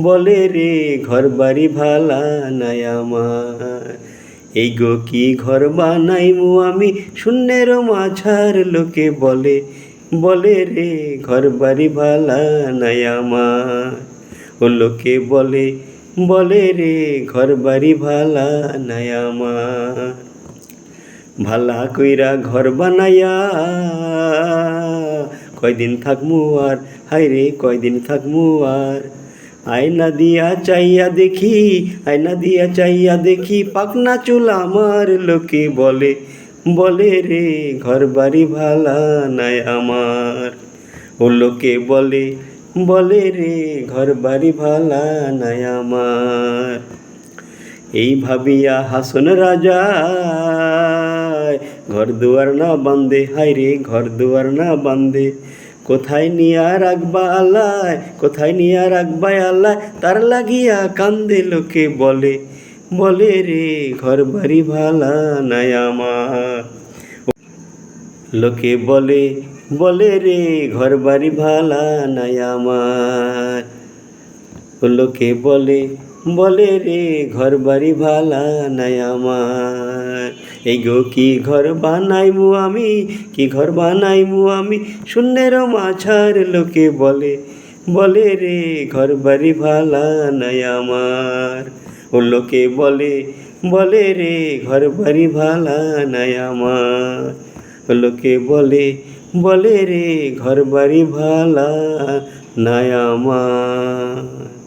বলে রে ঘর বাড়ি ভালা নাই আমার। এই গো কি ঘর বানাইমু আমি শূন্যের মাঝার, লোকে বলে বলে রে ঘর বাড়ি ভালা নাই আমার। ও লোকে বলে বলে রে ঘর বাড়ি ভালা নাই আমার। ভালা কইরা ঘর বানাইয়া কয়দিন থাকমু আর, হায়রে কয়দিন থাকমু আর। আয়না দিয়া চাইয়া দেখি, আয়না দিয়া চাইয়া দেখি পাকনা চুল আমার। লোকে বলে বলে রে ঘর বাড়ি ভালা নাই আমার। ও লোকে বলে বলে রে ঘর বাড়ি ভালা নাই আমার। এই ভাবিয়া হাসন রাজা ঘর দুয়ার না বান্ধে, হায়রে ঘর দুয়ার না বান্ধে। কোথায় নিয়া রাখবা আল্লাহ, কোথায় নিয়া রাখবা আল্লাহ, তার লাগিয়া কান্দে। লোকে বলে বলে রে ঘর বাড়ি ভালা নাই আমার। লোকে বলে বলে রে ঘর বাড়ি ভালা নাই আমার। লোকে বলে বলে রে ঘর বাড়ি ভালা নাই আমার। এই গো কি ঘর বানাইমু আমি, কি ঘর বানাইমু আমি শূন্যের মাঝার। লোকে বলে বলে রে ঘর বাড়ি ভালা নাই আমার। ও লোকে বলে বলে রে ঘর বাড়ি ভালা নাই আমার। লোকে বলে বলে রে ঘর বাড়ি ভালা নাই আমার।